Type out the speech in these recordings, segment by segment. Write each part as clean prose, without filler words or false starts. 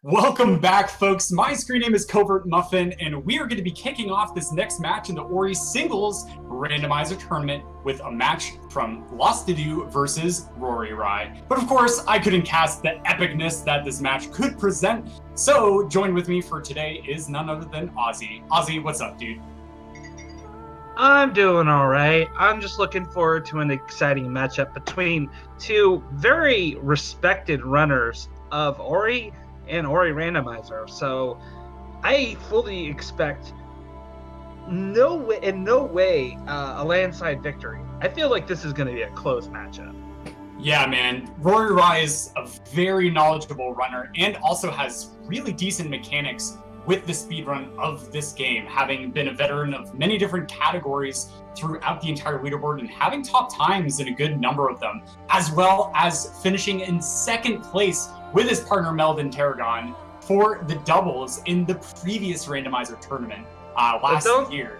Welcome back, folks. My screen name is Covert Muffin, and we are going to be kicking off this next match in the Ori Singles Randomizer Tournament with a match from LostDedew versus Roryrai. But of course, I couldn't cast the epicness that this match could present, so join with me for today is none other than Ozzy. Ozzy, what's up, dude? I'm doing all right. I'm just looking forward to an exciting matchup between two very respected runners of Ori and Ori Randomizer. So I fully expect in no way a landslide victory. I feel like this is going to be a close matchup. Yeah, man. Roryrai is a very knowledgeable runner and also has really decent mechanics with the speedrun of this game, having been a veteran of many different categories throughout the entire leaderboard and having top times in a good number of them, as well as finishing in second place with his partner Melvin Tarragon for the doubles in the previous randomizer tournament last year.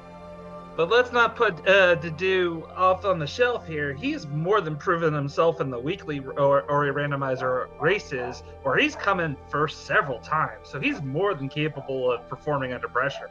But let's not put Dedew off on the shelf here. He's more than proven himself in the weekly Ori Randomizer races, where he's come in first several times. So he's more than capable of performing under pressure.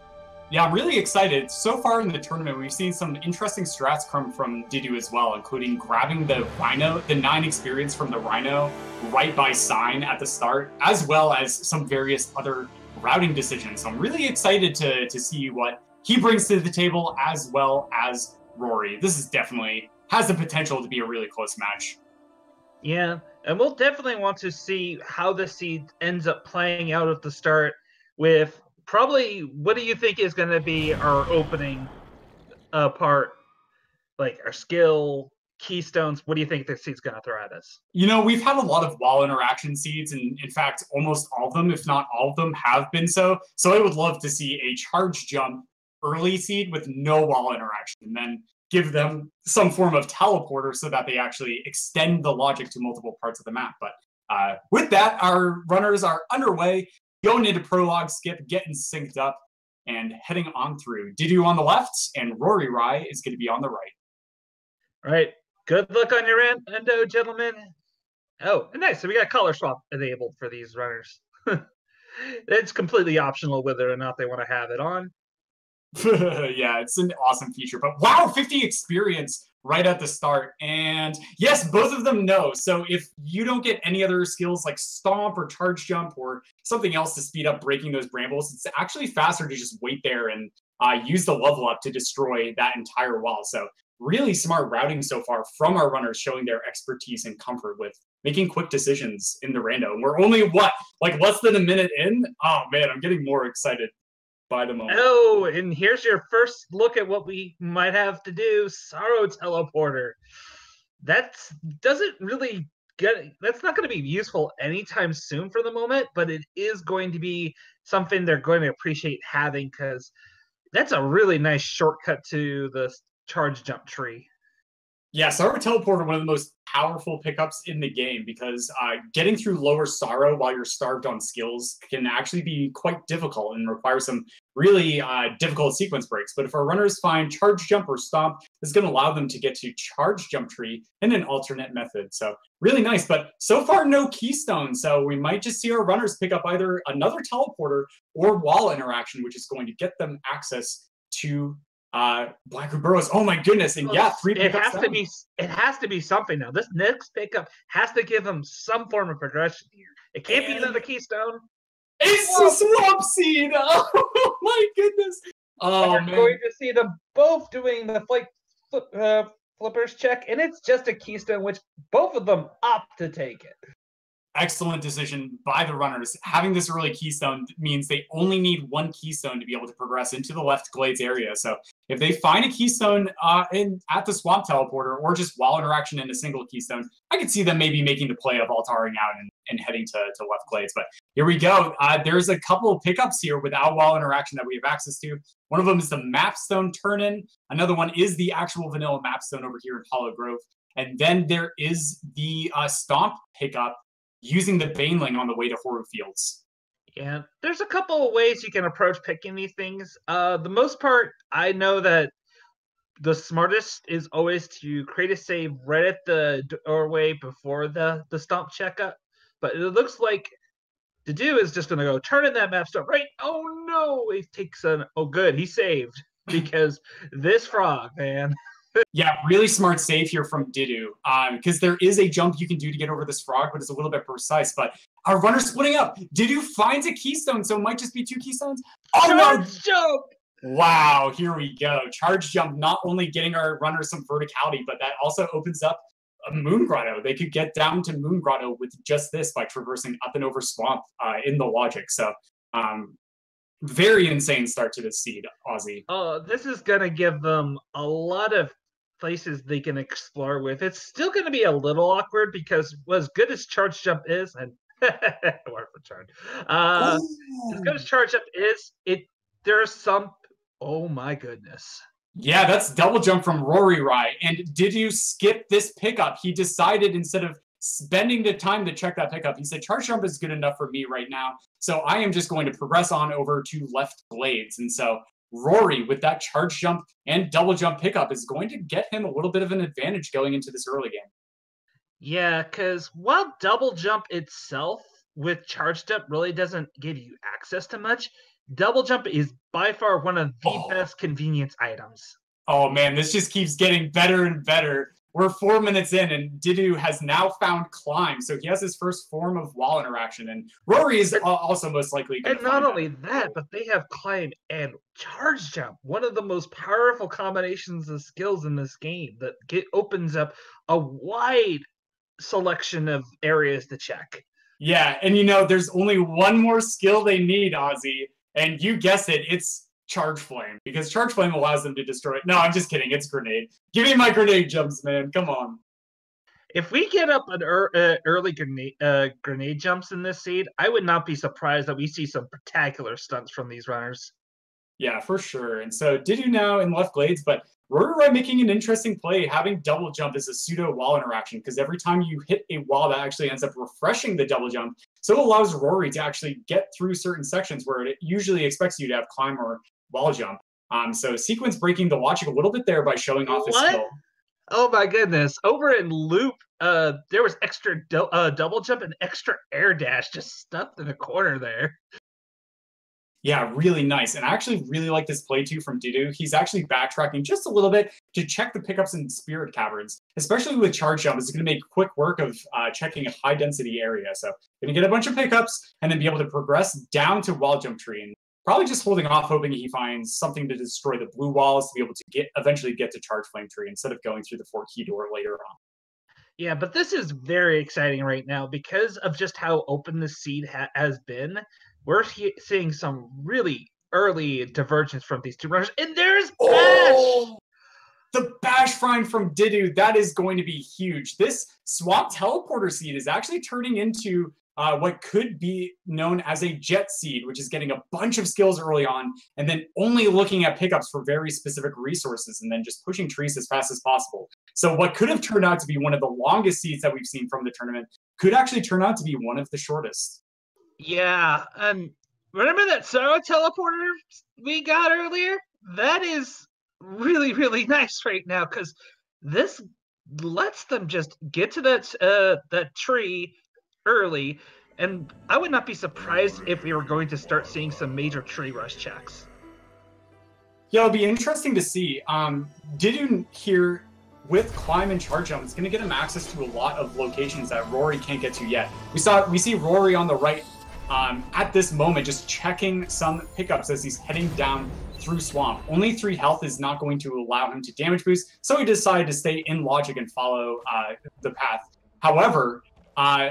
Yeah, I'm really excited. So far in the tournament, we've seen some interesting strats come from Dedew as well, including grabbing the Rhino, the 9 experience from the Rhino right by sign at the start, as well as some various other routing decisions. So I'm really excited to see what he brings to the table, as well as Rory. This is definitely has the potential to be a really close match. Yeah, and we'll definitely want to see how the seed ends up playing out at the start with probably, what do you think is going to be our opening part? Like our skill, keystones, what do you think this seed's going to throw at us? You know, we've had a lot of wall interaction seeds, and in fact, almost all of them, if not all of them, have been so. So I would love to see a charge jump early seed with no wall interaction, and then give them some form of teleporter so that they actually extend the logic to multiple parts of the map. But with that, our runners are underway, going into prologue skip, getting synced up, and heading on through. Dedew on the left, and Roryrai is going to be on the right. All right. Good luck on your endo, gentlemen. Oh, nice. So we got color swap enabled for these runners. It's completely optional whether or not they want to have it on. Yeah, it's an awesome feature. But wow, 50 experience right at the start. And yes, both of them know. So if you don't get any other skills like stomp or charge jump or something else to speed up breaking those brambles, it's actually faster to just wait there and use the level up to destroy that entire wall. So really smart routing so far from our runners, showing their expertise and comfort with making quick decisions in the rando. And we're only, like less than a minute in? Oh man, I'm getting more excited by the moment. Oh, and here's your first look at what we might have to do. Sorrow Teleporter. That's not going to be useful anytime soon for the moment, but it is going to be something they're going to appreciate having, because that's a really nice shortcut to the charge jump tree. Yeah, Sorrow Teleporter, one of the most powerful pickups in the game, because getting through lower Sorrow while you're starved on skills can actually be quite difficult and require some really difficult sequence breaks. But if our runners find Charge Jump or Stomp, it's going to allow them to get to Charge Jump Tree in an alternate method. So really nice, but so far no Keystone. So we might just see our runners pick up either another Teleporter or Wall Interaction, which is going to get them access to Blackroot Burrows. Oh my goodness. And yeah, 3 pickups. It has to be something now. This next pickup has to give them some form of progression here. It can't be another Keystone. It's a Swamp Seed. Oh my goodness. Oh man. We're going to see them both doing the flippers check, and it's just a Keystone, which both of them opt to take it. Excellent decision by the runners. Having this early Keystone means they only need 1 Keystone to be able to progress into the left Glades area. So if they find a Keystone at the Swamp Teleporter, or just Wall Interaction in a single Keystone, I could see them maybe making the play of Altaring out and heading to left Glades. But here we go. There's a couple of pickups here without Wall Interaction that we have access to. One of them is the Mapstone Turn-In. Another one is the actual vanilla Mapstone over here in Hollow Grove. And then there is the Stomp pickup, using the Baneling on the way to Horror Fields. Yeah, there's a couple of ways you can approach picking these things. The most part, I know that the smartest is always to create a save right at the doorway before the Stomp checkup. But it looks like Dedew is just going to go turn in that map stone, right? Oh, no. He takes an, oh, good. He saved because this frog, man. Yeah, really smart save here from Dedew, because there is a jump you can do to get over this frog, but it's a little bit precise. But our runner's splitting up. Dedew finds a keystone, so it might just be 2 keystones. Oh, Charge jump! Wow, here we go. Charge jump, not only getting our runner some verticality, but that also opens up a Moon Grotto. They could get down to Moon Grotto with just this by traversing up and over Swamp in the logic. So very insane start to this seed, Aussie. Oh, this is going to give them a lot of places they can explore with. It's still going to be a little awkward because as good as Charge Jump is, and word for charge, as good as Charge Jump is, there's some, oh my goodness. Yeah, that's double jump from Roryrai. And did you skip this pickup? He decided instead of spending the time to check that pickup, he said, charge jump is good enough for me right now. So I am just going to progress on over to left glades. And so Rory, with that charge jump and double jump pickup, is going to get him a little bit of an advantage going into this early game. Yeah, because while double jump itself with charge jump really doesn't give you access to much, double jump is by far one of the best convenience items. Oh man, this just keeps getting better and better. We're 4 minutes in, and Dedew has now found climb, so he has his first form of wall interaction, and Rory is also most likely going to And not only that, but they have climb and charge jump, one of the most powerful combinations of skills in this game that opens up a wide selection of areas to check. Yeah, and you know, there's only one more skill they need, Ozzy, and you guessed it, it's Charge Flame, because Charge Flame allows them to destroy it. No, I'm just kidding. It's Grenade. Give me my grenade jumps, man. Come on. If we get up an early grenade jumps in this seed, I would not be surprised that we see some spectacular stunts from these runners. Yeah, for sure. And so Dedew now in left glades, but Roryrai making an interesting play, having double jump as a pseudo wall interaction, because every time you hit a wall, that actually ends up refreshing the double jump. So it allows Rory to actually get through certain sections where it usually expects you to have climb or wall jump. So sequence breaking the logic a little bit there by showing off his skill. Oh my goodness. Over in Loop, there was extra double jump and extra air dash just stuffed in the corner there. Yeah, really nice. And I actually really like this play too from Dedew. He's actually backtracking just a little bit to check the pickups in Spirit Caverns, especially with charge jump. It's going to make quick work of checking a high density area. So going to get a bunch of pickups and then be able to progress down to wall jump tree. And probably just holding off, hoping he finds something to destroy the blue walls to be able to eventually get to Charge Flame Tree instead of going through the 4 key door later on. Yeah, but this is very exciting right now because of just how open the seed has been. We're seeing some really early divergence from these two runners. And there's Bash! The Bash Find from Dedew, that is going to be huge. This Swamp Teleporter seed is actually turning into what could be known as a jet seed, which is getting a bunch of skills early on and then only looking at pickups for very specific resources and then just pushing trees as fast as possible. So what could have turned out to be one of the longest seeds that we've seen from the tournament could actually turn out to be one of the shortest. Yeah, remember that Sorrow Teleporter we got earlier? That is really, really nice right now because this lets them just get to that tree early, and I would not be surprised if we were going to start seeing some major tree rush checks. Yeah, it'll be interesting to see. Dedew here with climb and charge jump, it's going to get him access to a lot of locations that Rory can't get to yet. We see Rory on the right at this moment just checking some pickups as he's heading down through Swamp. Only 3 health is not going to allow him to damage boost, so he decided to stay in logic and follow the path. However,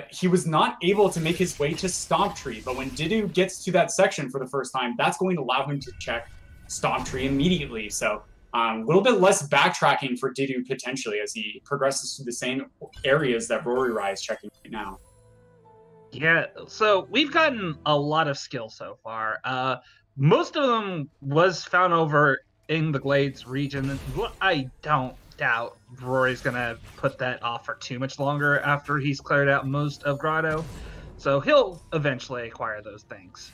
he was not able to make his way to Stomp Tree, but when Dedew gets to that section for the first time, that's going to allow him to check Stomp Tree immediately. So a little bit less backtracking for Dedew potentially as he progresses to the same areas that Roryrai is checking right now. Yeah, so we've gotten a lot of skill so far. Most of them was found over in the Glades region. I don't doubt Rory's gonna put that off for too much longer after he's cleared out most of Grotto, so he'll eventually acquire those things.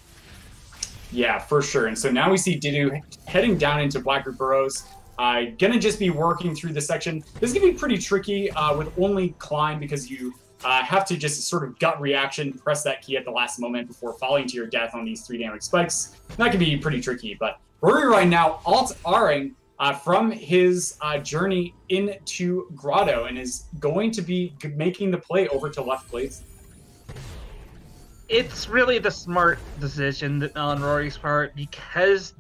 Yeah, for sure. And so now we see Dedew heading down into Blackroot Burrows. Gonna just be working through this section. This is gonna be pretty tricky with only climb because you have to just sort of gut reaction, press that key at the last moment before falling to your death on these 3 damage spikes. That can be pretty tricky, but Roryrai now alt-Ring from his journey into Grotto and is going to be making the play over to left Glades. It's really the smart decision on Rory's part because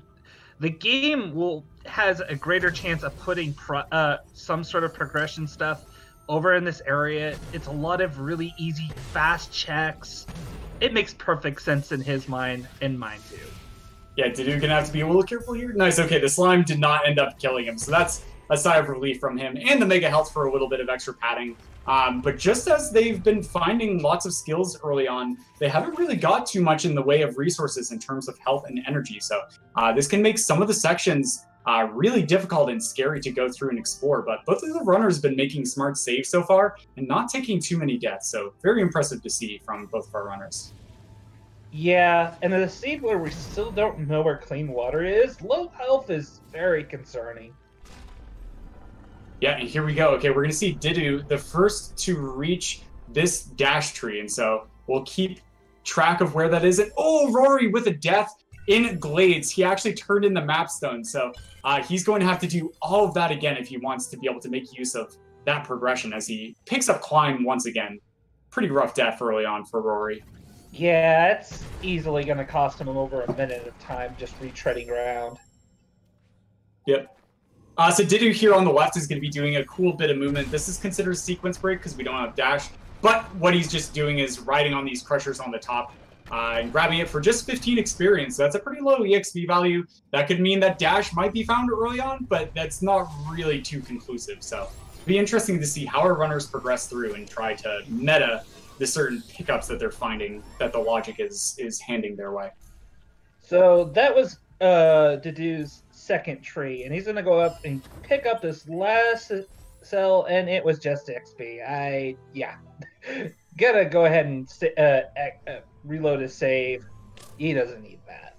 the game has a greater chance of putting some sort of progression stuff over in this area. It's a lot of really easy, fast checks. It makes perfect sense in his mind and mine too. Yeah, Dedew gonna have to be a little careful here. Nice, okay, the slime did not end up killing him, so that's a sigh of relief from him, and the Mega Health for a little bit of extra padding. But just as they've been finding lots of skills early on, they haven't really got too much in the way of resources in terms of health and energy, so this can make some of the sections really difficult and scary to go through and explore, but both of the runners have been making smart saves so far and not taking too many deaths, so very impressive to see from both of our runners. Yeah, and in a state where we still don't know where clean water is, low health is very concerning. Yeah, and here we go. Okay, we're going to see Dedew, the first to reach this dash tree, and so we'll keep track of where that is. And oh, Rory with a death in Glades. He actually turned in the map stone, so he's going to have to do all of that again if he wants to be able to make use of that progression as he picks up climb once again. Pretty rough death early on for Rory. Yeah, it's easily going to cost him over a minute of time just retreading ground. Yep. So Dedew here on the left is going to be doing a cool bit of movement. This is considered a sequence break because we don't have dash. But what he's just doing is riding on these crushers on the top and grabbing it for just 15 experience. So that's a pretty low EXP value. That could mean that dash might be found early on, but that's not really too conclusive. So it'll be interesting to see how our runners progress through and try to meta the certain pickups that they're finding that the logic is handing their way. So that was Dedew's second tree, and he's going to go up and pick up this last cell, and it was just XP. Gotta go ahead and reload his save. He doesn't need that.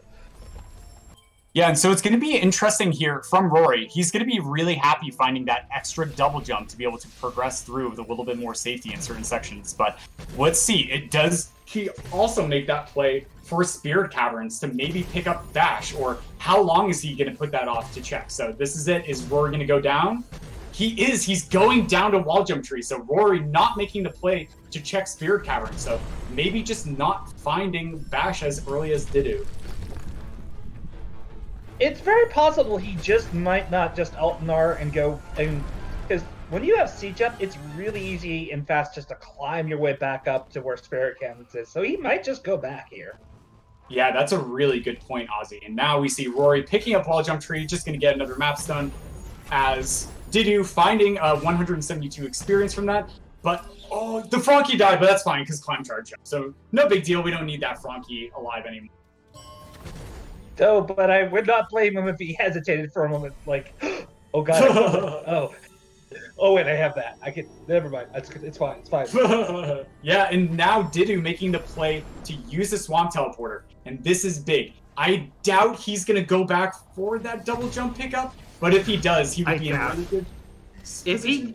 Yeah, and so it's going to be interesting here from Rory. He's going to be really happy finding that extra double jump to be able to progress through with a little bit more safety in certain sections. But let's see, does he also make that play for Spirit Caverns to maybe pick up Dash? Or how long is he going to put that off to check? So this is it. Is Rory going to go down? He's going down to Wall Jump Tree. So Rory not making the play to check Spirit Caverns. So maybe just not finding Bash as early as Dedew. It's very possible he just might not just alt-nar and go, and because when you have siege up, it's really easy and fast just to climb your way back up to where Spirit Caverns is. So he might just go back here. Yeah, that's a really good point, Ozzy. And now we see Rory picking up Wall Jump Tree, just going to get another map stun, as Dedew finding 172 experience from that. But, oh, the Frankie died, but that's fine, because Climb Charge jump. So no big deal, we don't need that Frankie alive anymore. Oh, but I would not blame him if he hesitated for a moment, like, oh god, oh wait, I have that. I can, never mind. It's fine. Yeah, and now Dedew making the play to use the Swamp Teleporter, and this is big. I doubt he's gonna go back for that double jump pickup, but if he does, he would be in a really good position.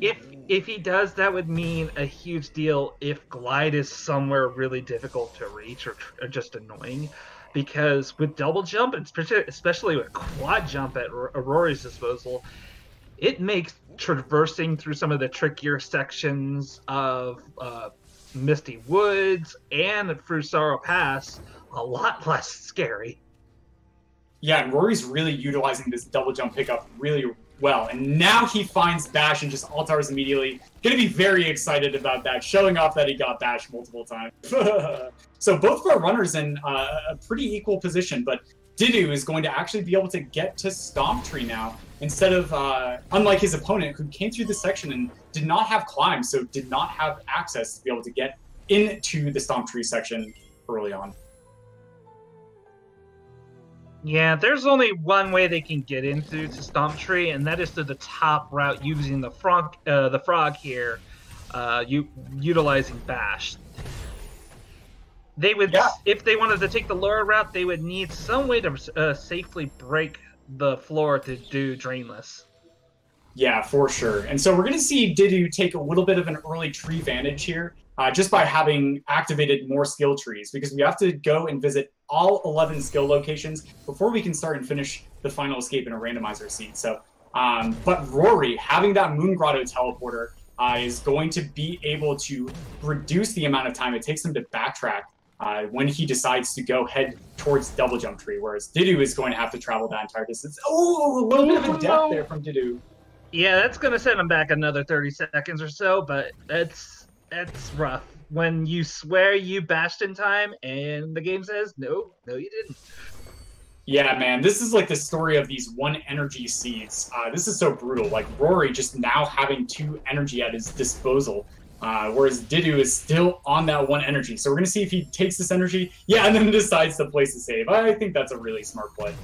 If he does, that would mean a huge deal if Glide is somewhere really difficult to reach or just annoying. Because with double jump, especially with quad jump at Rory's disposal, it makes traversing through some of the trickier sections of Misty Woods and through Sorrow Pass a lot less scary. Yeah, and Rory's really utilizing this double jump pickup really well. And now he finds Bash and just altars immediately. Gonna be very excited about that, showing off that he got Bash multiple times. So both of our runners in a pretty equal position, but Dedew is going to actually be able to get to Stomp Tree now, instead of, unlike his opponent, who came through the section and did not have climb, so did not have access to be able to get into the Stomp Tree section early on. Yeah, there's only one way they can get into to Stomp Tree, and that is to the top route using the frog here, utilizing Bash. They would, if they wanted to take the lower route, they would need some way to safely break the floor to do Drainless. Yeah, for sure. And so we're going to see Dedew take a little bit of an early tree vantage here, just by having activated more skill trees, because we have to go and visit all 11 skill locations before we can start and finish the final escape in a randomizer seed. So, but Rory, having that Moon Grotto teleporter, is going to be able to reduce the amount of time it takes him to backtrack when he decides to go head towards Double Jump Tree, whereas Dedew is going to have to travel that entire distance. Oh, a little bit of a death there from Dedew. Yeah, that's going to send him back another 30 seconds or so, but that's rough. When you swear you bashed in time and the game says, no, you didn't. Yeah, man, this is like the story of these one energy seeds. This is so brutal. Like, Rory just now having 2 energy at his disposal, whereas Dedew is still on that 1 energy. So we're going to see if he takes this energy, yeah, and then decides to place a save. I think that's a really smart play.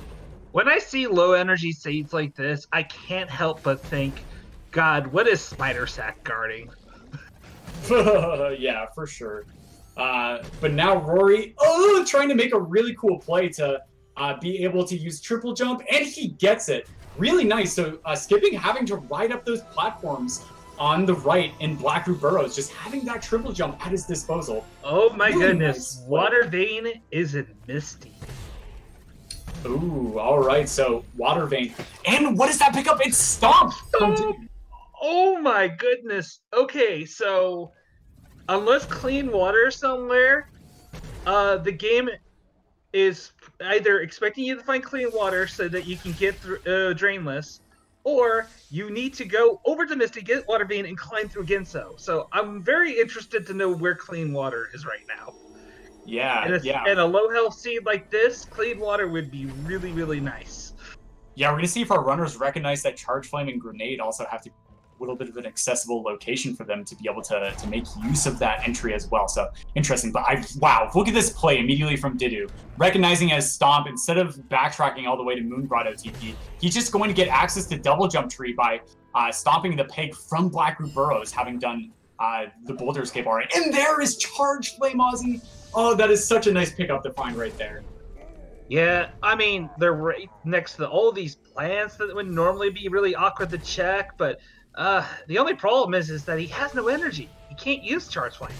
When I see low energy seeds like this, I can't help but think, God, what is Spider Sack guarding? Yeah, for sure. But now Rory, trying to make a really cool play to be able to use triple jump, and he gets it. Really nice. So skipping having to ride up those platforms on the right in Blackroot Burrows, just having that triple jump at his disposal. Oh my really goodness. Nice Water Vein is in Misty. Ooh, all right. So Water Vein. And what does that pick up? It's Stomp! Oh my goodness. Okay, so unless clean water somewhere, the game is either expecting you to find clean water so that you can get through drainless, or you need to go over to Misty, get Water Vein, and climb through Ginso. So I'm very interested to know where clean water is right now. Yeah, And a low health seed like this, clean water would be really, really nice. Yeah, we're going to see if our runners recognize that Charge Flame and Grenade also have to a little bit of an accessible location for them to be able to make use of that entry as well. So interesting. But wow, look at this play immediately from Dedew. Recognizing as Stomp, instead of backtracking all the way to Moon Grotto TP, he's just going to get access to Double Jump Tree by stomping the peg from Blackroot Burrows, having done the Boulder Escape already. And there is Charge Flame Ozzy. Oh, that is such a nice pickup to find right there. Yeah, I mean, they're right next to all these plants that would normally be really awkward to check, but the only problem is that he has no energy. He can't use Charge Flame.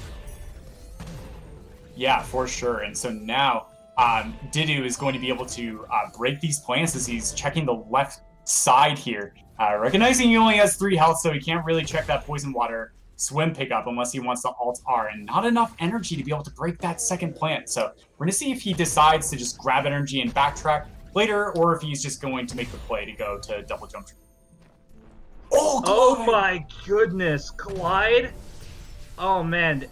Yeah, for sure. And so now Dedew is going to be able to break these plants as he's checking the left side here. Recognizing he only has 3 health, so he can't really check that Poison Water swim pickup unless he wants to alt R, and not enough energy to be able to break that second plant. So we're going to see if he decides to just grab energy and backtrack later, or if he's just going to make the play to go to Double Jump. Oh my goodness, Clyde! Oh man,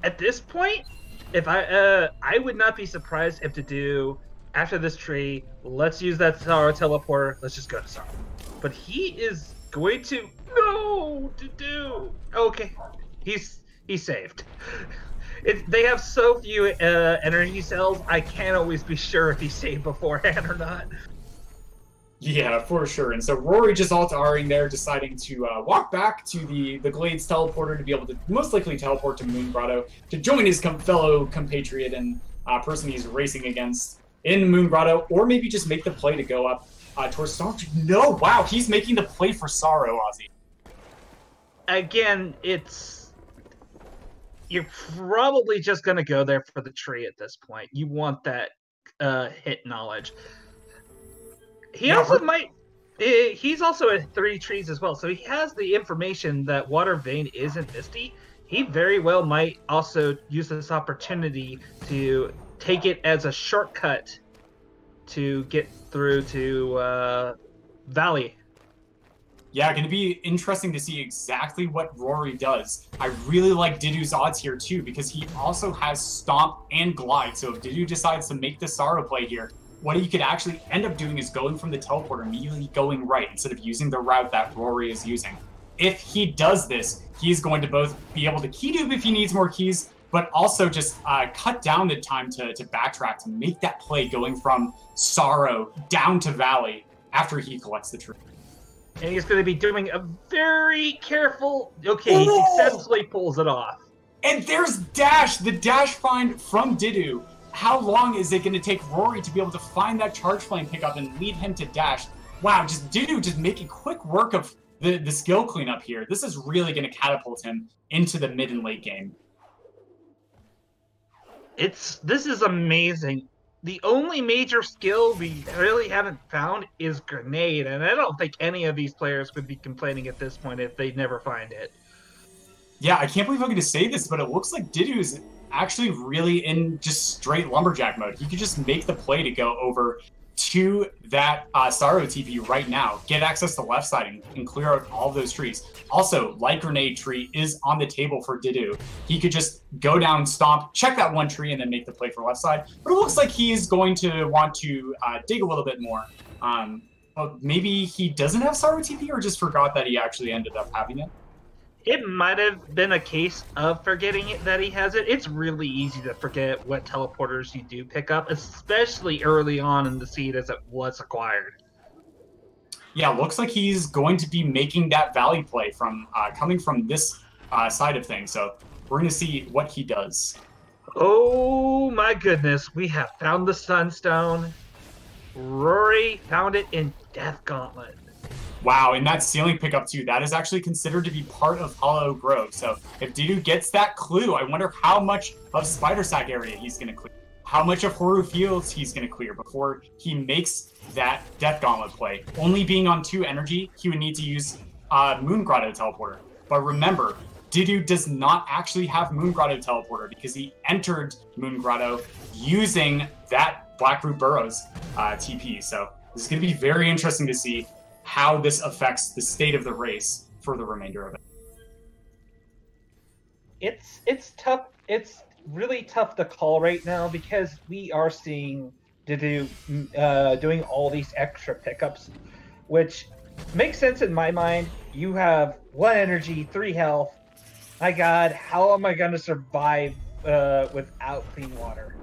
at this point, if I would not be surprised if Dedew, after this tree, let's use that Sorrow teleporter, let's just go to Sorrow. But he is going to Dedew. Okay, he's saved. They have so few energy cells, I can't always be sure if he's saved beforehand or not. Yeah, for sure. And so Rory just alt-Ring there, deciding to walk back to the Glades teleporter to be able to most likely teleport to Moon Grotto to join his fellow compatriot and person he's racing against in Moon Grotto, or maybe just make the play to go up towards Stomp. No, wow, he's making the play for Sorrow, Ozzy. Again, you're probably just going to go there for the tree at this point. You want that hit knowledge. He's also at 3 trees as well, so he has the information that Water Vein isn't Misty. He very well might also use this opportunity to take it as a shortcut to get through to Valley. Yeah, going to be interesting to see exactly what Rory does. I really like Dedew's odds here too, because he also has Stomp and Glide. So if Dedew decides to make the Sorrow play here, what he could actually end up doing is going from the teleporter, immediately going right, instead of using the route that Rory is using. If he does this, he's going to both be able to key dupe if he needs more keys, but also just cut down the time to backtrack to make that play going from Sorrow down to Valley after he collects the tree. And he's going to be doing a very careful... Okay, he successfully pulls it off. And there's Dash, the Dash find from Dedew. How long is it going to take Rory to be able to find that Charge Flame pickup and lead him to Dash? Wow, just Dedew just making quick work of the skill cleanup here. This is really going to catapult him into the mid and late game. This is amazing. The only major skill we really haven't found is grenade, and I don't think any of these players would be complaining at this point if they never find it. Yeah, I can't believe I'm going to say this, but it looks like Dedew is actually really in just straight lumberjack mode. He could just make the play to go over to that Sorrow TP right now, get access to left side and clear out all of those trees. Also, light grenade tree is on the table for Dedew. He could just go down, stomp, check that one tree, and then make the play for left side. But it looks like he is going to want to dig a little bit more. But maybe he doesn't have Sorrow TP or just forgot that he actually ended up having it. It might have been a case of forgetting that he has it. It's really easy to forget what teleporters you do pick up, especially early on in the seed as it was acquired. Yeah, looks like he's going to be making that Valley play from coming from this side of things. So we're going to see what he does. Oh my goodness, we have found the Sunstone. Rory found it in Death Gauntlet. Wow, and that ceiling pickup too, that is actually considered to be part of Hollow Grove. So if Dedew gets that clue, I wonder how much of Spider Sack area he's going to clear. How much of Horu Fields he's going to clear before he makes that Death Gauntlet play. Only being on 2 energy, he would need to use Moon Grotto Teleporter. But remember, Dedew does not actually have Moon Grotto Teleporter because he entered Moon Grotto using that Blackroot Burrows TP. So this is going to be very interesting to see how this affects the state of the race for the remainder of it. It's tough. It's really tough to call right now because we are seeing Dedew doing all these extra pickups, which makes sense in my mind. You have 1 energy, 3 health. My God, how am I going to survive without clean water?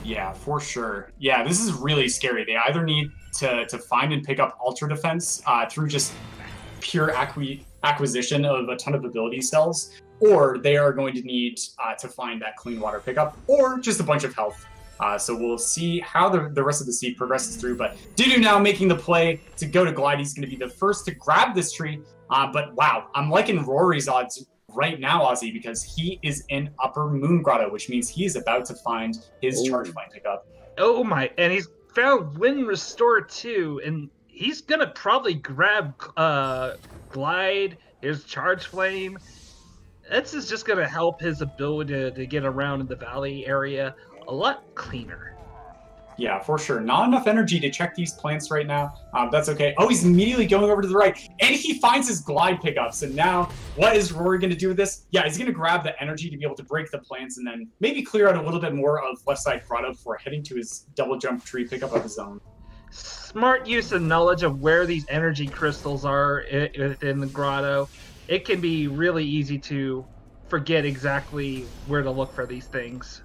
Yeah, for sure. Yeah, this is really scary. They either need to find and pick up Ultra Defense through just pure acquisition of a ton of ability cells, or they are going to need to find that clean water pickup, or just a bunch of health. So we'll see how the rest of the seed progresses through. But Dedew now making the play to go to Glide. He's going to be the first to grab this tree. But wow, I'm liking Rory's odds right now, Ozzy, because he is in Upper Moon Grotto, which means he is about to find his Charge Flame pickup. Oh my, and he's found Wind Restore too, and he's gonna probably grab Glide, his Charge Flame. This is just gonna help his ability to get around in the valley area a lot cleaner. Yeah, for sure. Not enough energy to check these plants right now. That's okay. Oh, he's immediately going over to the right. And he finds his Glide pickups. And now, what is Rory going to do with this? Yeah, he's going to grab the energy to be able to break the plants and then maybe clear out a little bit more of left side Grotto before heading to his double jump tree pickup of his own. Smart use of knowledge of where these energy crystals are within the Grotto. It can be really easy to forget exactly where to look for these things.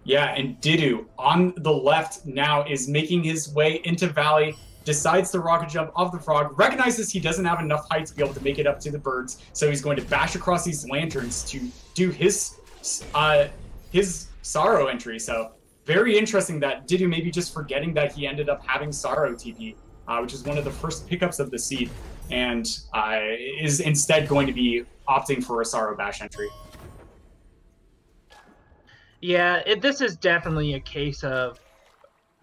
Yeah, and Dedew on the left now is making his way into Valley, decides to rocket jump off the frog, recognizes he doesn't have enough height to be able to make it up to the birds, so he's going to bash across these lanterns to do his Sorrow entry. So very interesting that Dedew maybe just forgetting that he ended up having Sorrow TP, which is one of the first pickups of the seed, and is instead going to be opting for a Sorrow bash entry. Yeah, this is definitely a case of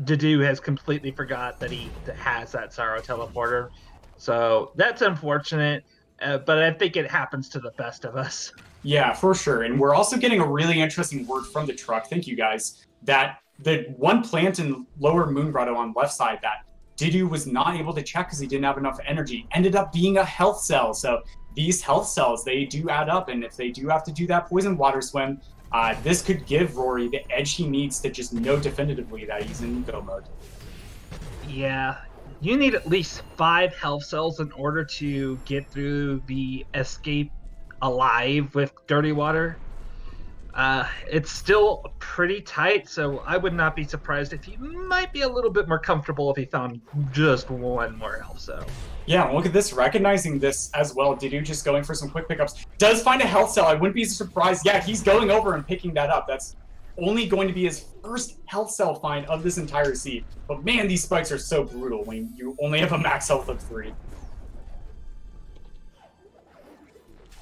Dedew has completely forgot that he has that Sorrow teleporter. So that's unfortunate, but I think it happens to the best of us. Yeah, for sure. And we're also getting a really interesting word from the truck, thank you guys, that the one plant in Lower Moon Grotto on left side that Dedew was not able to check because he didn't have enough energy ended up being a health cell. So these health cells, they do add up, and if they do have to do that poison water swim, this could give Rory the edge he needs to just know definitively that he's in go mode. Yeah, you need at least 5 health cells in order to get through the escape alive with dirty water. It's still pretty tight, so I would not be surprised if he might be a little bit more comfortable if he found just 1 more health cell. Yeah, look at this, recognizing this as well. Dedew just going for some quick pickups. Does find a health cell. I wouldn't be surprised. Yeah, he's going over and picking that up. That's only going to be his first health cell find of this entire seed. But man, these spikes are so brutal when you only have a max health of 3.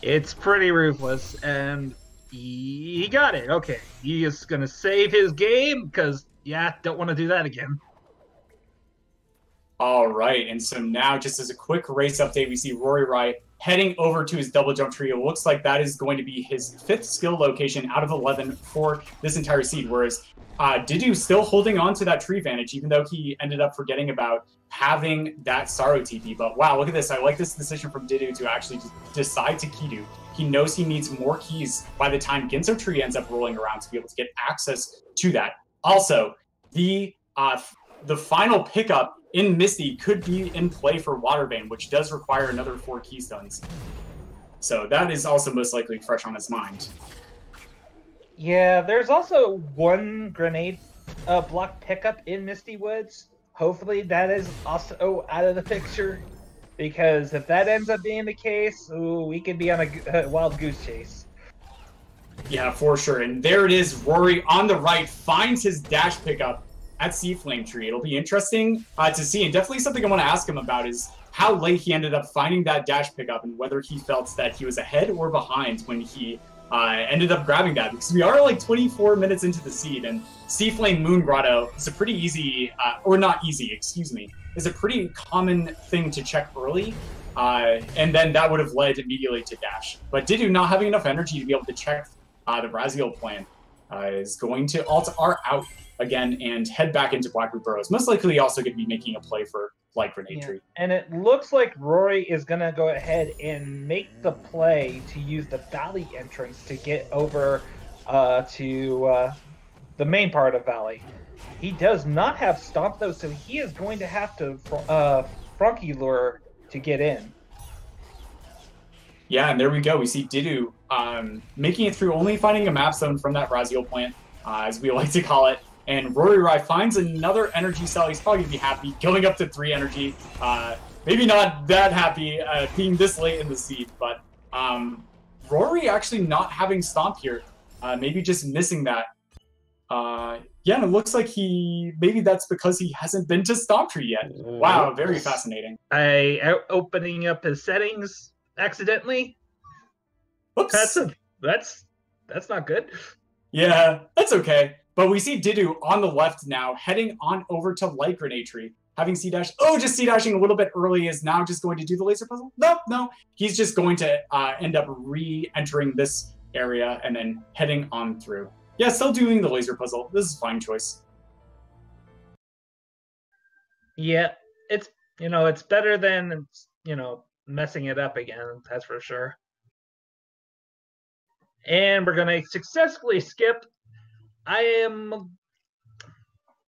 It's pretty ruthless, and he got it. Okay, he is going to save his game because, yeah, don't want to do that again. All right, and so now just as a quick race update, we see Roryrai heading over to his double jump tree. It looks like that is going to be his 5th skill location out of 11 for this entire seed, whereas Dedew still holding on to that tree advantage, even though he ended up forgetting about having that Sorrow TP. But wow, look at this. I like this decision from Dedew to actually decide to Kidu. He knows he needs more keys by the time Ginso Tree ends up rolling around to be able to get access to that. Also, the final pickup in Misty could be in play for Water Vein, which does require another 4 keystones. So that is also most likely fresh on his mind. Yeah, there's also 1 grenade block pickup in Misty Woods. Hopefully that is also out of the picture, because if that ends up being the case, ooh, we could be on a wild goose chase. Yeah, for sure. And there it is. Rory on the right finds his dash pickup at Sea Flame Tree. It'll be interesting to see, and definitely something I want to ask him about is how late he ended up finding that dash pickup and whether he felt that he was ahead or behind when he ended up grabbing that, because we are like 24 minutes into the seed, and Sea Flame Moon Grotto is a pretty easy, or not easy, excuse me, is a pretty common thing to check early, and then that would have led immediately to dash. But Dedew not having enough energy to be able to check the Braziel plan is going to alt R out again and head back into Blackroot Burrows. Most likely also going to be making a play for Light Grenade Tree. And it looks like Rory is going to go ahead and make the play to use the Valley entrance to get over to the main part of Valley. He does not have Stomp, though, so he is going to have to Frunky Lure to get in. Yeah, and there we go. We see Dedew making it through, only finding a map zone from that Braziel plant, as we like to call it. And Roryrai finds another energy cell. He's probably going to be happy, going up to 3 energy. Maybe not that happy being this late in the seed, but Rory actually not having Stomp here. Maybe just missing that. Yeah, and it looks like maybe that's because he hasn't been to Stomp Tree yet. Wow, very fascinating. Opening up his settings accidentally. Oops. That's not good. Yeah, that's okay. But we see Dedew on the left now, heading on over to Light Grenade Tree. Having C-Dash, just C-Dashing a little bit early, is now just going to do the laser puzzle? No. He's just going to end up re-entering this area and then heading on through. Yeah, still doing the laser puzzle. This is a fine choice. Yeah, it's better than, messing it up again, that's for sure. And we're going to successfully skip.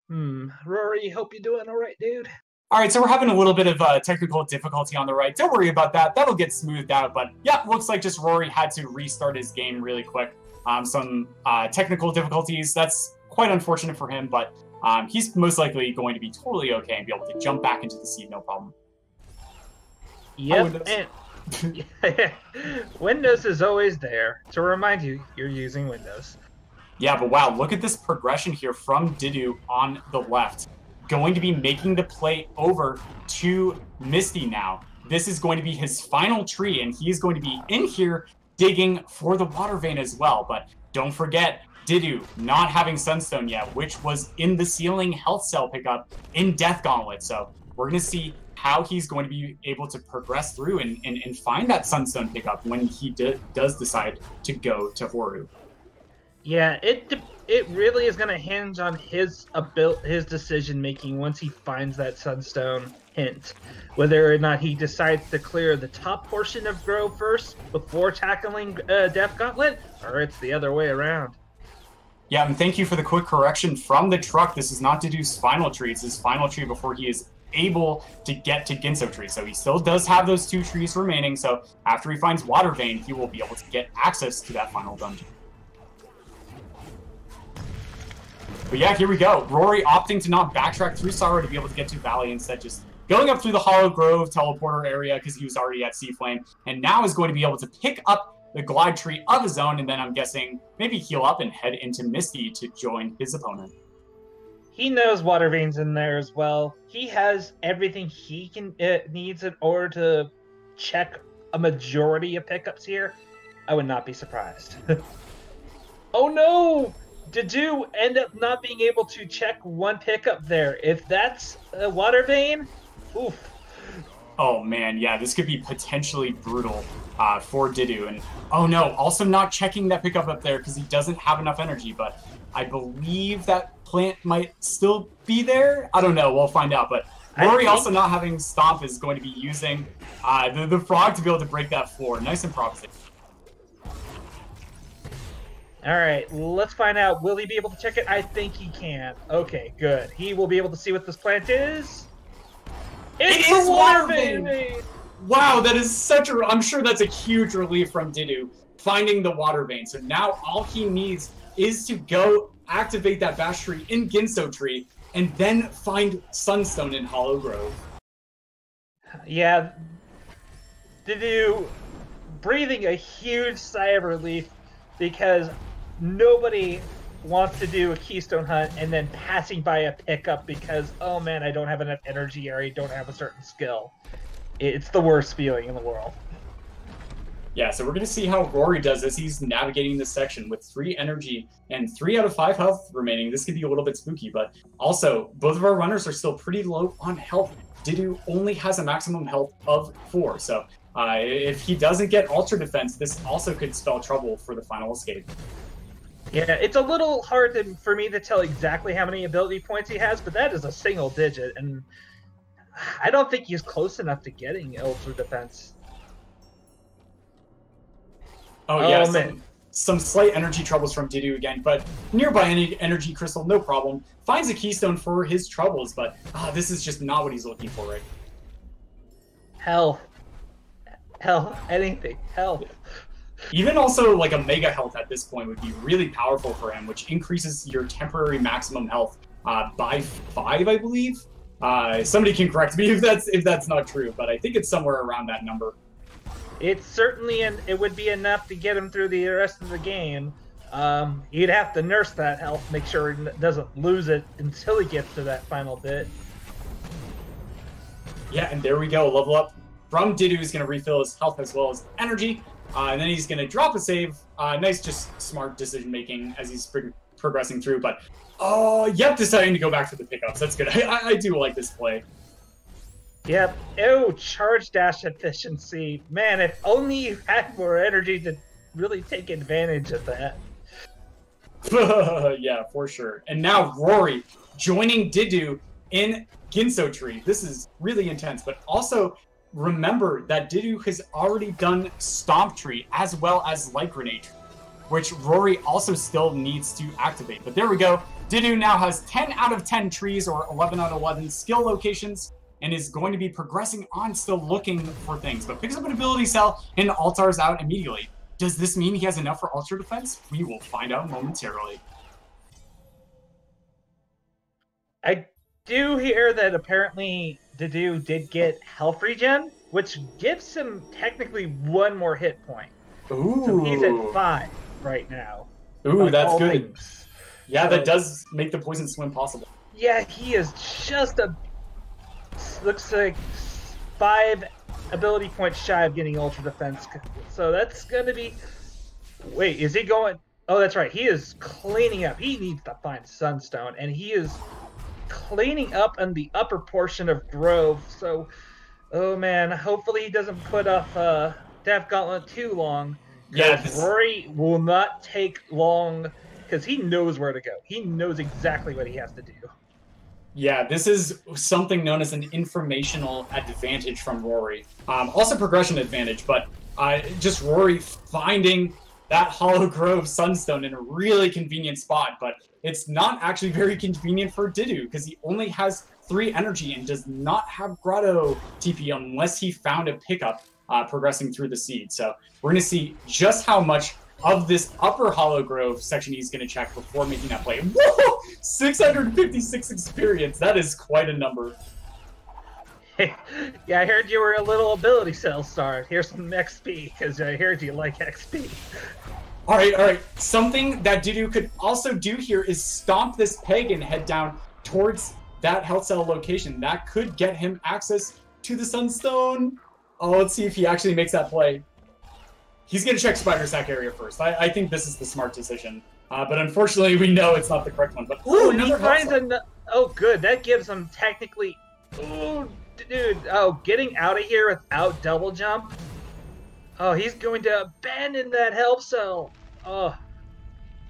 Rory, hope you're doing all right, dude. All right, so we're having a little bit of technical difficulty on the right. Don't worry about that. That'll get smoothed out. But yeah, looks like just Rory had to restart his game really quick. Some technical difficulties. That's quite unfortunate for him, but he's most likely going to be totally okay and be able to jump back into the seed, no problem. Yep, and Windows is always there to remind you you're using Windows. Yeah, but wow, look at this progression here from Dedew on the left. Going to be making the play over to Misty now. This is going to be his final tree, and he is going to be in here digging for the Water Vein as well. But don't forget, Dedew not having Sunstone yet, which was in the ceiling health cell pickup in Death Gauntlet. So we're going to see how he's going to be able to progress through and find that Sunstone pickup when he does decide to go to Horu. Yeah, it really is going to hinge on his decision making once he finds that Sunstone hint, whether or not he decides to clear the top portion of Grove first before tackling Death Gauntlet, or it's the other way around. Yeah, and thank you for the quick correction from the truck. This is not Dedew's final tree. It's his final tree before he is able to get to Ginso Tree. So he still does have those 2 trees remaining. So after he finds Water Vein, he will be able to get access to that final dungeon. But yeah, here we go. Rory opting to not backtrack through Sorrow to be able to get to Valley, instead just going up through the Hollow Grove teleporter area because he was already at Sea Flame, and now is going to be able to pick up the glide tree of his own, and then I'm guessing maybe heal up and head into Misty to join his opponent. He knows Water Veins in there as well. He has everything he needs in order to check a majority of pickups here. I would not be surprised. Oh no! Dedew end up not being able to check one pickup there. If that's a Water Vein, oof. Oh man, yeah, this could be potentially brutal for Dedew. And oh no, also not checking that pickup up there because he doesn't have enough energy, but I believe that plant might still be there. I don't know, we'll find out. But Rory also not having Stomp is going to be using the frog to be able to break that floor. Nice improvisation. All right, let's find out. Will he be able to check it? I think he can. Okay, good. He will be able to see what this plant is. It is Water Vein! Wow, that is such a... I'm sure that's a huge relief from Dedew, finding the Water Vein. So now all he needs is to go activate that Bash Tree in Ginso Tree, and then find Sunstone in Hollow Grove. Yeah, Dedew breathing a huge sigh of relief because nobody wants to do a Keystone Hunt and then passing by a pickup because, oh man, I don't have enough energy or I don't have a certain skill. It's the worst feeling in the world. Yeah, so we're going to see how Rory does as he's navigating this section with 3 energy and 3 out of 5 health remaining. This could be a little bit spooky, but also both of our runners are still pretty low on health. Dedew only has a maximum health of 4, so if he doesn't get Ultra Defense, this also could spell trouble for the final escape. Yeah, it's a little hard for me to tell exactly how many ability points he has, but that is a single digit, and I don't think he's close enough to getting Ultra Defense. Oh yeah, some slight energy troubles from Dedew again, but nearby energy crystal, no problem. Finds a keystone for his troubles, but this is just not what he's looking for, right? Health, anything, health. Even also like a mega health at this point would be really powerful for him, which increases your temporary maximum health by 5, I believe. Somebody can correct me if that's not true, but I think it's somewhere around that number. It's certainly it would be enough to get him through the rest of the game. He'd have to nurse that health, make sure he doesn't lose it until he gets to that final bit. Yeah, and there we go. Level up from Dedew is going to refill his health as well as energy. And then he's going to drop a save. Nice, just smart decision-making as he's progressing through. But, yep, deciding to go back to the pickups. That's good. I do like this play. Yep. Oh, charge dash efficiency. Man, if only you had more energy to really take advantage of that. Yeah, for sure. And now Rory joining Dedew in Ginso Tree. This is really intense, but also remember that Dedew has already done Stomp Tree as well as Light Grenade, which Rory also still needs to activate. But there we go. Dedew now has 10 out of 10 trees or 11 out of 11 skill locations and is going to be progressing on, still looking for things. But picks up an ability cell and altars out immediately. Does this mean he has enough for Ultra Defense? We will find out momentarily. I do hear that apparently Dedew did get health regen, which gives him technically 1 more hit point. Ooh. So he's at 5 right now. Ooh, that's good. Things. Yeah, so, that does make the poison swim possible. Yeah, he is just looks like 5 ability points shy of getting Ultra Defense. So that's going to be... Wait, is he going... Oh, that's right. He is cleaning up. He needs to find Sunstone, and he is cleaning up in the upper portion of Grove. So, oh man, hopefully he doesn't put off Death Gauntlet too long. Yeah, Rory will not take long because he knows where to go. He knows exactly what he has to do. Yeah, this is something known as an informational advantage from Rory. Also progression advantage, but just Rory finding that Hollow Grove Sunstone in a really convenient spot, but it's not actually very convenient for Dedew because he only has 3 energy and does not have Grotto TP unless he found a pickup progressing through the seed. So we're going to see just how much of this upper Hollow Grove section he's going to check before making that play. Whoa! 656 experience. That is quite a number. Yeah, I heard you were a little ability cell star. Here's some XP, because I heard you like XP. All right. Something that Dedew could also do here is stomp this peg and head down towards that health cell location. That could get him access to the Sunstone. Oh, let's see if he actually makes that play. He's going to check Spider Sack area first. I think this is the smart decision. But unfortunately, we know it's not the correct one. But ooh, he finds oh, good. That gives him technically... Ooh, dude. Oh, getting out of here without double jump. Oh, he's going to abandon that help cell. Oh.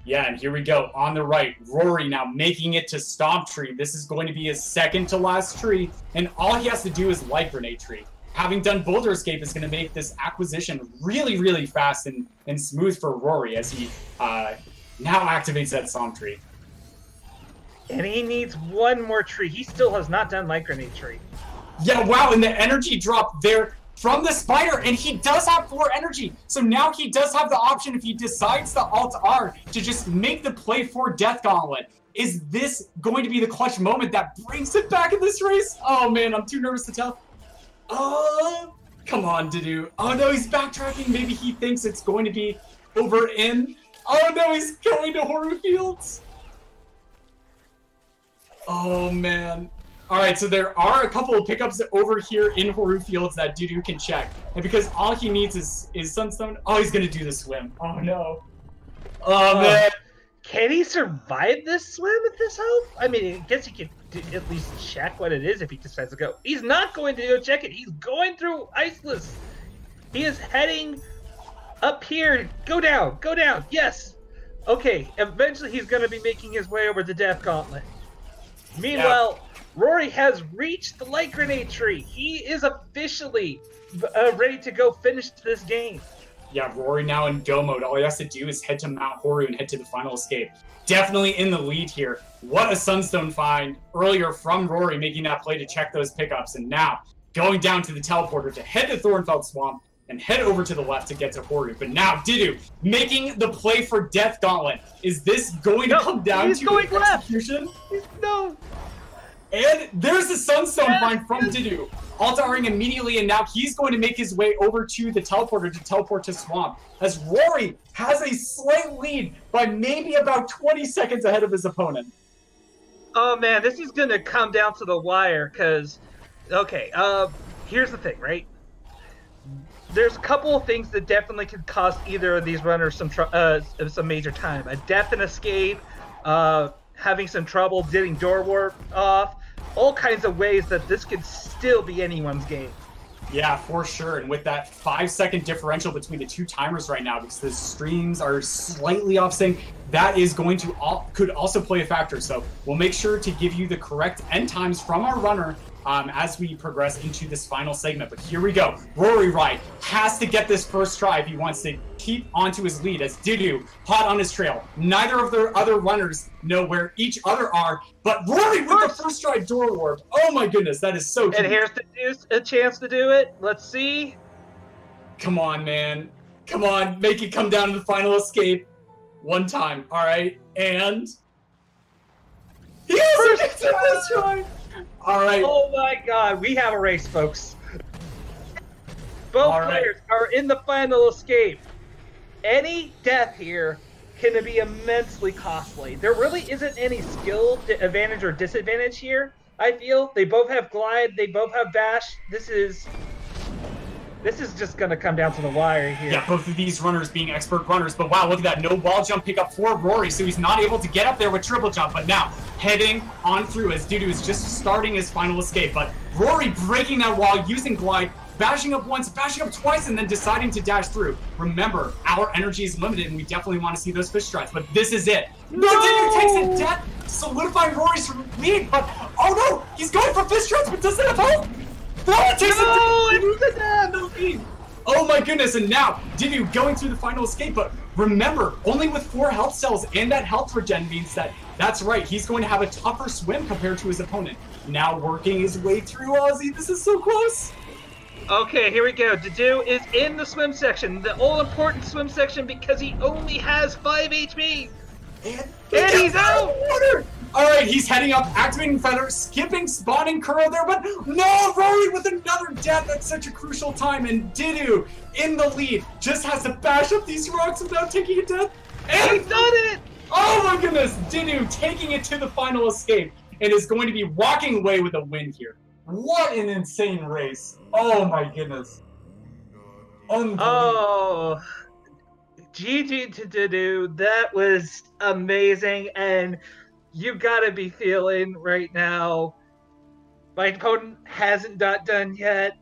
Yeah, and here we go. On the right, Rory now making it to Stomp Tree. This is going to be his second to last tree. And all he has to do is Light Grenade Tree. Having done Boulder Escape is going to make this acquisition really, really fast and smooth for Rory as he now activates that Stomp Tree. And he needs one more tree. He still has not done Light Grenade Tree. Yeah, wow, and the energy drop there from the spider, and he does have 4 energy. So now he does have the option, if he decides to Alt-R, to just make the play for Death Gauntlet. Is this going to be the clutch moment that brings it back in this race? Oh man, I'm too nervous to tell. Oh, come on, Dedew. Oh no, he's backtracking. Maybe he thinks it's going to be over in. Oh no, he's going to Horu Fields. Oh man. Alright, so there are a couple of pickups over here in Horu Fields that Dedew can check. And because all he needs is Sunstone, oh, he's going to do the swim. Oh, no. Oh, man. Can he survive this swim with this help? I mean, I guess he could at least check what it is if he decides to go. He's not going to go check it. He's going through Iceless. He is heading up here. Go down. Go down. Yes. Okay, eventually he's going to be making his way over the Death Gauntlet. Meanwhile... Yeah. Rory has reached the Light Grenade Tree. He is officially ready to go finish this game. Yeah, Rory now in go mode. All he has to do is head to Mount Horu and head to the final escape. Definitely in the lead here. What a Sunstone find earlier from Rory, making that play to check those pickups. And now going down to the teleporter to head to Thornfeld Swamp and head over to the left to get to Horu. But now Dedew making the play for Death Gauntlet. Is this going to come down to execution? No. And there's the Sunstone find from Dedew. Alt-Ring immediately, and now he's going to make his way over to the teleporter to teleport to Swamp. As Rory has a slight lead by maybe about 20 seconds ahead of his opponent. Oh man, this is going to come down to the wire, because... Okay, here's the thing, right? There's a couple of things that definitely could cost either of these runners some major time. A death and escape, having some trouble getting door warp off, all kinds of ways that this could still be anyone's game. Yeah, for sure. And with that 5-second differential between the two timers right now, because the streams are slightly off sync, that is going to could also play a factor. So we'll make sure to give you the correct end times from our runner as we progress into this final segment. But here we go. Roryrai has to get this first try if he wants to keep onto his lead, as Dedew hot on his trail. Neither of their other runners know where each other are, but Rory with the first try door warp. Oh my goodness, that is so cute. And here's a chance to do it. Let's see. Come on, man. Come on, make it come down to the final escape. One time, all right? And... he has a first try! All right. Oh my god, we have a race, folks. Both players are in the final escape. Any death here can be immensely costly. There really isn't any skill advantage or disadvantage here, I feel. They both have glide, they both have bash. This is just going to come down to the wire here. Yeah, both of these runners being expert runners. But wow, look at that. No wall jump pickup for Rory, so he's not able to get up there with triple jump. But now, heading on through as Dedew is just starting his final escape. But Rory breaking that wall, using glide, bashing up once, bashing up twice, and then deciding to dash through. Remember, our energy is limited, and we definitely want to see those fish strides. But this is it. No! Dedew takes a death, solidifying Rory's lead. But, oh no! He's going for fish strides, but doesn't have hope! Oh my goodness, and now Dedew going through the final escape, but remember, only with 4 health cells and that health regen means that's right, he's going to have a tougher swim compared to his opponent. Now working his way through Ozzy, this is so close. Okay, here we go. Dedew is in the swim section, the all-important swim section, because he only has 5 HP. And he's out of water! All right, he's heading up, activating Feather, skipping, spawning Kuro there, but no, Rory with another death at such a crucial time, and Dedew in the lead just has to bash up these rocks without taking a death. And He's done it! Oh my goodness, Dedew taking it to the final escape and is going to be walking away with a win here. What an insane race. Oh my goodness. Unbelievable. Oh, GG to Dedew. That was amazing, and you gotta be feeling right now, my opponent hasn't got done yet.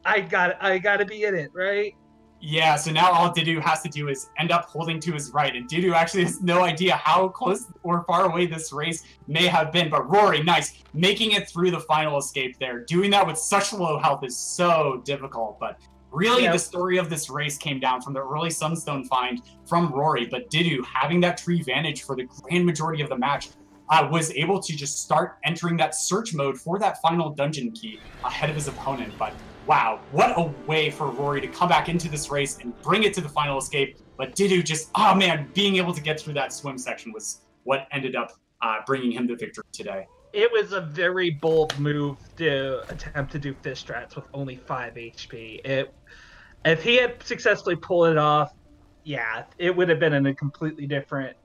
I gotta be in it, right? Yeah, so now all Dedew has to do is end up holding to his right, and Dedew actually has no idea how close or far away this race may have been, but Rory, nice, making it through the final escape there. Doing that with such low health is so difficult, but really the story of this race came down from the early Sunstone find from Rory, but Dedew, having that tree vantage for the grand majority of the match, was able to just start entering that search mode for that final dungeon key ahead of his opponent, but wow, what a way for Rory to come back into this race and bring it to the final escape. But Dedew just, oh man, being able to get through that swim section was what ended up bringing him the victory today. It was a very bold move to attempt to do fish strats with only 5 HP. If he had successfully pulled it off, yeah, it would have been in a completely different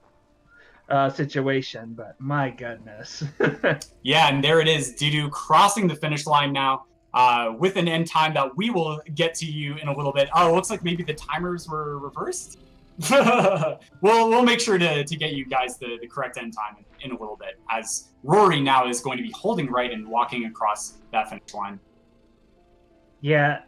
situation, but my goodness. Yeah, and there it is, Dedew crossing the finish line now. With an end time that we will get to you in a little bit. Oh, it looks like maybe the timers were reversed. we'll make sure to get you guys the correct end time in a little bit, as Rory now is going to be holding right and walking across that finish line. Yeah.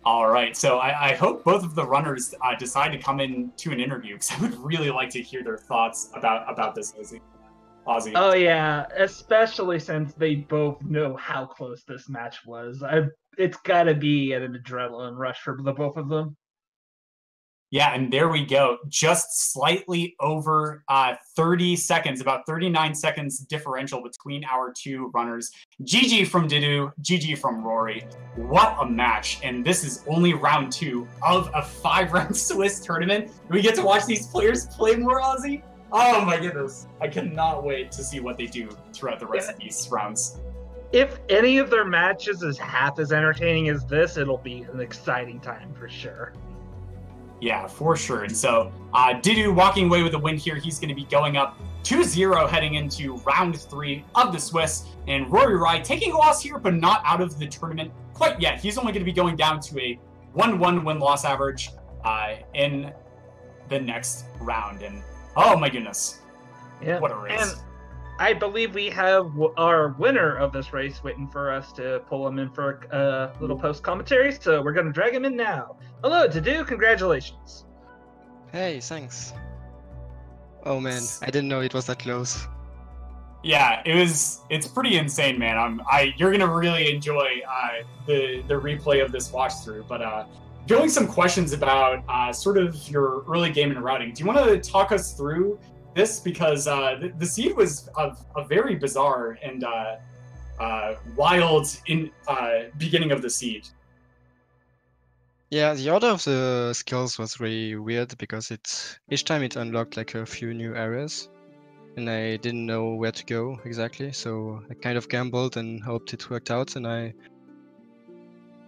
All right, so I hope both of the runners decide to come in to an interview, because I would really like to hear their thoughts about this, Ozzy. Oh yeah, especially since they both know how close this match was. It's got to be an adrenaline rush for the both of them. Yeah, and there we go. Just slightly over 30 seconds, about 39 seconds differential between our two runners. GG from Dedew, GG from Rory. What a match. And this is only round 2 of a 5-round Swiss tournament. We get to watch these players play more, Ozzy. Oh my goodness. I cannot wait to see what they do throughout the rest of these rounds. If any of their matches is half as entertaining as this, it'll be an exciting time for sure. Yeah, for sure. And so Dedew walking away with a win here. He's going to be going up 2-0 heading into round 3 of the Swiss. And Roryrai taking a loss here, but not out of the tournament quite yet. He's only going to be going down to a 1-1 win-loss average in the next round. And oh my goodness. Yeah. What a race. And I believe we have our winner of this race waiting for us to pull him in for a little post-commentary, so we're going to drag him in now. Hello, Dedew, congratulations. Hey, thanks. Oh man, I didn't know it was that close. Yeah, it's pretty insane, man. You're going to really enjoy the replay of this watch through, but going some questions about sort of your early game and routing. Do you want to talk us through this, because the seed was a very bizarre and wild in beginning of the seed. Yeah, the order of the skills was really weird because each time it unlocked like a few new areas, and I didn't know where to go exactly. So I kind of gambled and hoped it worked out, and I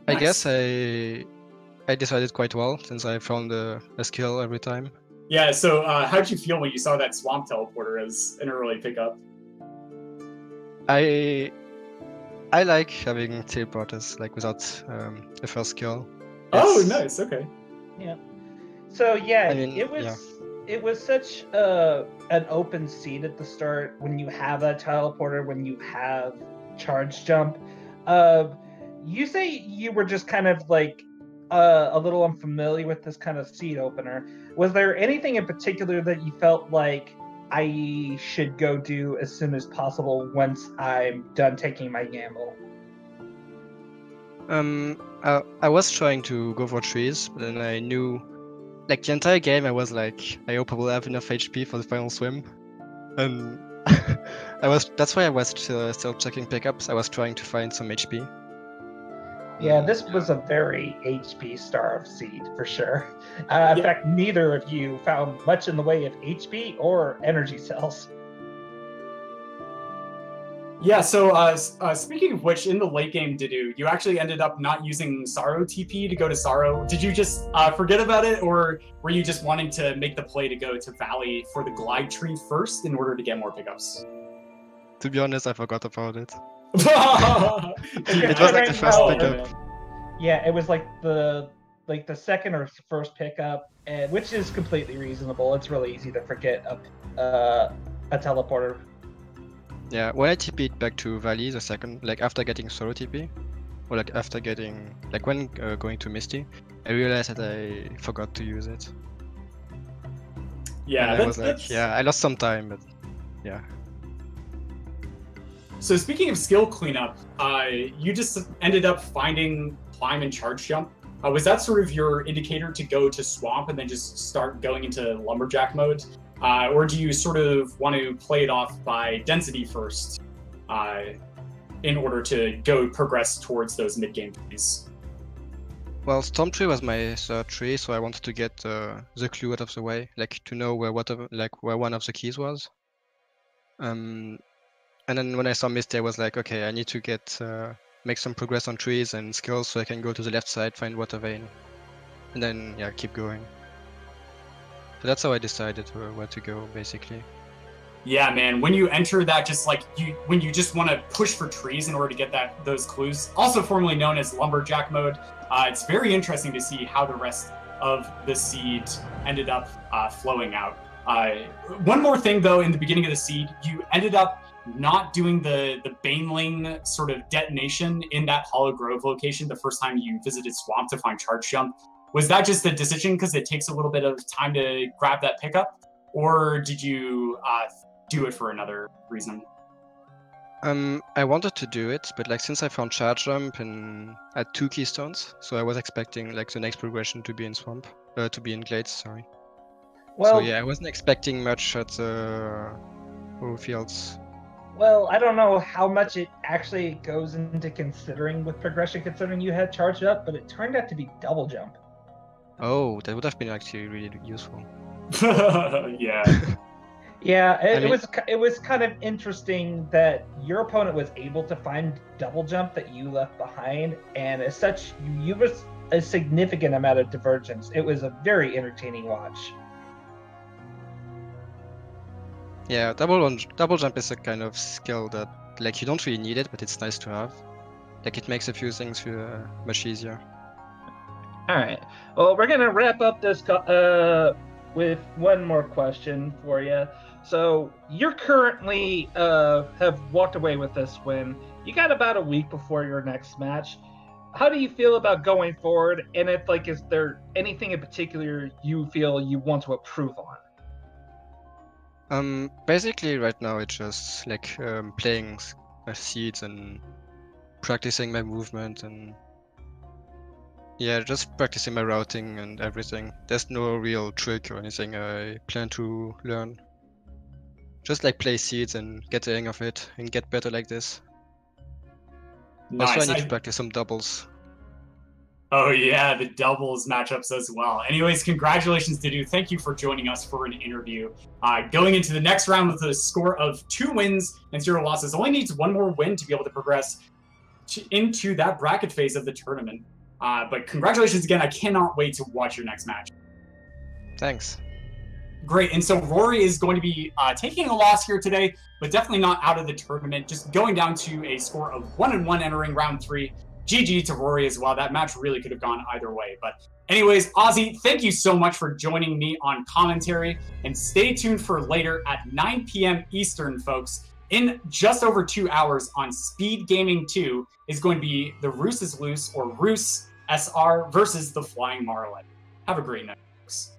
guess I decided quite well since I found a skill every time. Yeah, so how'd you feel when you saw that swamp teleporter as an early pickup? I like having teleporters like without a first skill. Oh, nice. Okay. Yeah. So yeah, I mean, it was such an open seed at the start when you have that teleporter, when you have charge jump. You say you were just kind of like a little unfamiliar with this kind of seed opener. Was there anything in particular that you felt like I should go do as soon as possible once I'm done taking my gamble? I was trying to go for trees, but then I knew, like the entire game, I was like, I hope I will have enough HP for the final swim, and that's why I was still checking pickups. I was trying to find some HP. Yeah, this was a very HP starved seed for sure. In fact, neither of you found much in the way of HP or energy cells. Yeah, so speaking of which, in the late game, Dedew, you actually ended up not using Sorrow TP to go to Sorrow. Did you just forget about it, or were you just wanting to make the play to go to Valley for the Glide Tree first in order to get more pickups? To be honest, I forgot about it. It was like the first pickup. Yeah, it was like the second or first pickup, which is completely reasonable. It's really easy to forget a teleporter. Yeah, when I TP'd back to Valley the second, like after getting solo TP, or like after getting, like when going to Misty, I realized that I forgot to use it. Yeah, and I was like, yeah, I lost some time, but yeah. So speaking of skill cleanup, you just ended up finding Climb and Charge Jump. Was that sort of your indicator to go to Swamp and then just start going into Lumberjack mode? Or do you sort of want to play it off by density first in order to progress towards those mid-game trees? Well, Storm Tree was my third tree, so I wanted to get the clue out of the way, like to know where one of the keys was. And then when I saw Misty, I was like, okay, I need to make some progress on trees and skills so I can go to the left side, find Water Vein, and then yeah, keep going. So that's how I decided where to go, basically. Yeah, man. When you enter that, when you just want to push for trees in order to get those clues, also formerly known as Lumberjack mode, it's very interesting to see how the rest of the seed ended up flowing out. One more thing, though, in the beginning of the seed, you ended up not doing the Baneling sort of detonation in that Hollow Grove location the first time you visited Swamp to find Charge Jump. Was that just a decision because it takes a little bit of time to grab that pickup? Or did you do it for another reason? I wanted to do it, but like since I found Charge Jump and at 2 keystones, so I was expecting like the next progression to be in Swamp, to be in Glades, sorry. Well, so yeah, I wasn't expecting much at Fields. Well, I don't know how much it actually goes into considering with progression, considering you had Charged Up, but it turned out to be double jump. Oh, that would have been actually really useful. Yeah. Yeah, it was kind of interesting that your opponent was able to find double jump that you left behind, and as such, you was a significant amount of divergence. It was a very entertaining watch. Yeah, double jump is a kind of skill that like you don't really need it, but it's nice to have. Like it makes a few things much easier. All right. Well, we're gonna wrap up this with one more question for you. So you're currently have walked away with this win. You got about a week before your next match. How do you feel about going forward? And if is there anything in particular you feel you want to improve on? Basically right now it's just like playing seeds and practicing my movement and yeah, just practicing my routing and everything. There's no real trick or anything I plan to learn. Just like play seeds and get the hang of it and get better like this. Nice. Also I need to practice some doubles. Oh yeah, the doubles matchups as well. Anyways, congratulations, Dedew. Thank you for joining us for an interview. Going into the next round with a score of 2 wins and 0 losses. Only needs 1 more win to be able to progress into that bracket phase of the tournament. But congratulations again. I cannot wait to watch your next match. Thanks. Great. And so Rory is going to be taking a loss here today, but definitely not out of the tournament. Just going down to a score of 1-1 entering round 3. GG to Rory as well. That match really could have gone either way. But anyways, Ozzy, thank you so much for joining me on commentary. And stay tuned for later at 9 p.m. Eastern, folks. In just over 2 hours on Speed Gaming 2 is going to be the Roos is Loose or Roos SR versus the Flying Marlin. Have a great night, folks.